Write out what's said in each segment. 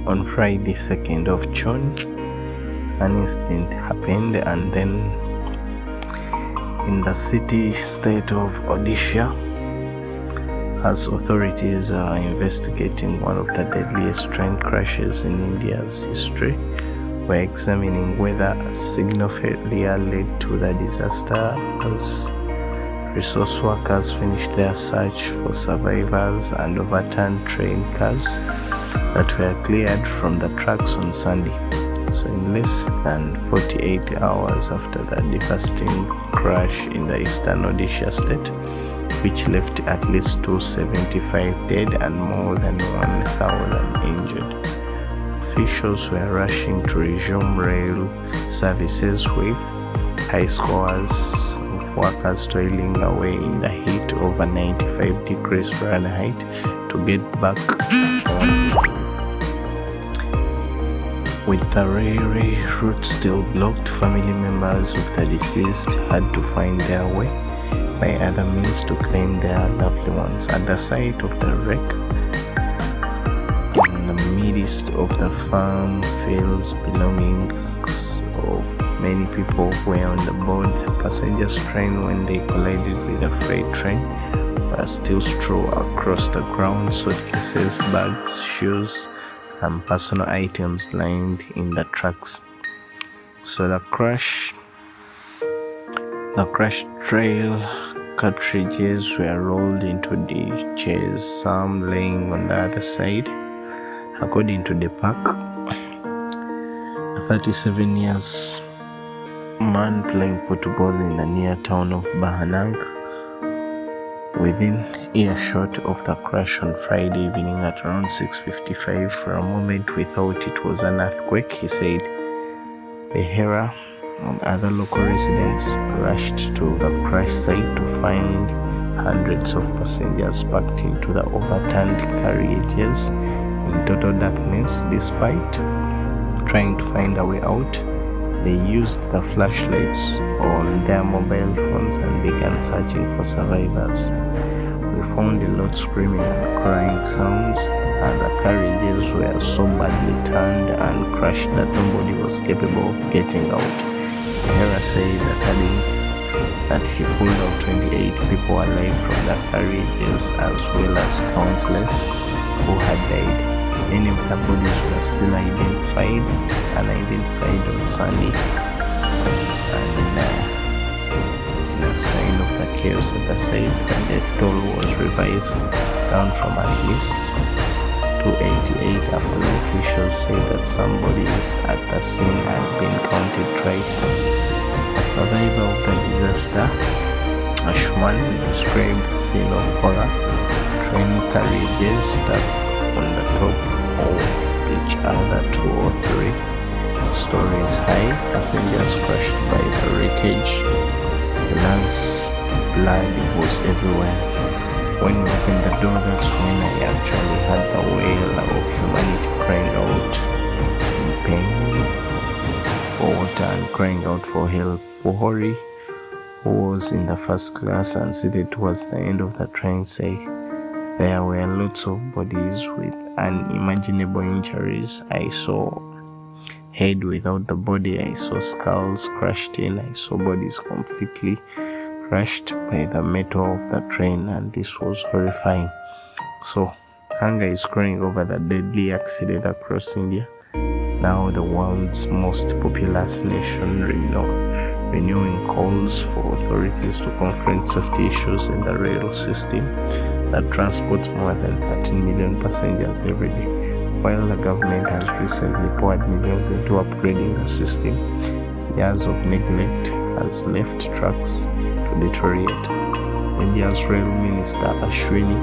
On Friday, 2nd of June, an incident happened, and then in the state of Odisha, as authorities are investigating one of the deadliest train crashes in India's history, we're examining whether a signal failure led to the disaster as resource workers finished their search for survivors and overturned train cars that were cleared from the tracks on Sunday. So in less than 48 hours after the devastating crash in the eastern Odisha state, which left at least 275 dead and more than 1,000 injured, officials were rushing to resume rail services with high scores of workers toiling away in the heat over 95 degrees Fahrenheit to get back on. With the railway route still blocked, family members of the deceased had to find their way by other means to claim their loved ones. At the site of the wreck, in the midst of the farm fields, belongings of many people were on the board the passengers train when they collided with a freight train were still strewn across the ground. Suitcases, bags, shoes, and personal items lined in the tracks. So the crashed trail cartridges were rolled into ditches, some laying on the other side. According to the park, a 37 years man playing football in the near town of Bahanang, within earshot of the crash on Friday evening at around 6:55. For a moment we thought it was an earthquake, he said. Behera and other local residents rushed to the crash site to find hundreds of passengers packed into the overturned carriages in total darkness. Despite trying to find a way out, they used the flashlights on their mobile phones and began searching for survivors. We found a lot screaming and crying sounds, and the carriages were so badly turned and crashed that nobody was capable of getting out. Hera said that he pulled out 28 people alive from the carriages, as well as countless who had died. Many of the bodies were still unidentified on Sunday, and in a sign of the chaos at the site, the death toll was revised down from at least 288 after the officials said that some bodies at the scene had been counted twice. A survivor of the disaster, Ashman, described the scene of horror: train carriages stuck on the top of each other 2 or 3 stories high, passengers crushed by the wreckage. As blood was everywhere. When we opened the door, that's when I actually heard the wail of humanity crying out in pain for water and crying out for help. Pohori, who was in the first class and seated towards the end of the train, said there were lots of bodies with unimaginable injuries. I saw head without the body, I saw skulls crushed in, I saw bodies completely crushed by the metal of the train, and this was horrifying. So anger is growing over the deadly accident across India, now the world's most populous nation, renewing calls for authorities to confront safety issues in the rail system that transports more than 13 million passengers every day. While the government has recently poured millions into upgrading the system, years of neglect has left tracks to deteriorate. India's Rail Minister Ashwini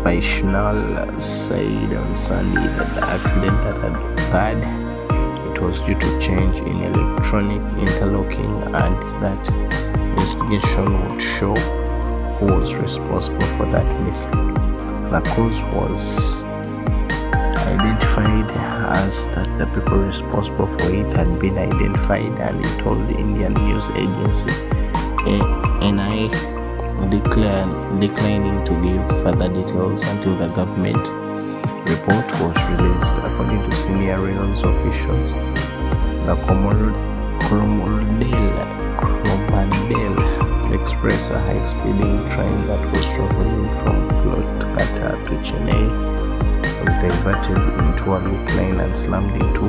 Vaishnav said on Sunday that the accident that had occurred, it was due to change in electronic interlocking, and that investigation would show who was responsible for that mistake. The cause was identified as that the people responsible for it had been identified, and he told the Indian news agency NI declining to give further details until the government report was released. According to senior rails officials, the Coromandel Express, a high-speeding train that was traveling from Kolkata to Chennai, was diverted into a loop lane and slammed into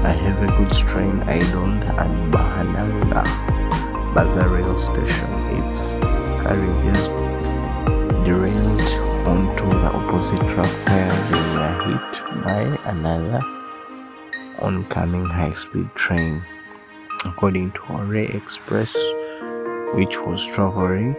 a heavy goods train idled at Bahananga Bazaar rail station. Its carriages derailed onto the opposite track where they were hit by another oncoming high-speed train. According to Ore Express, which was traveling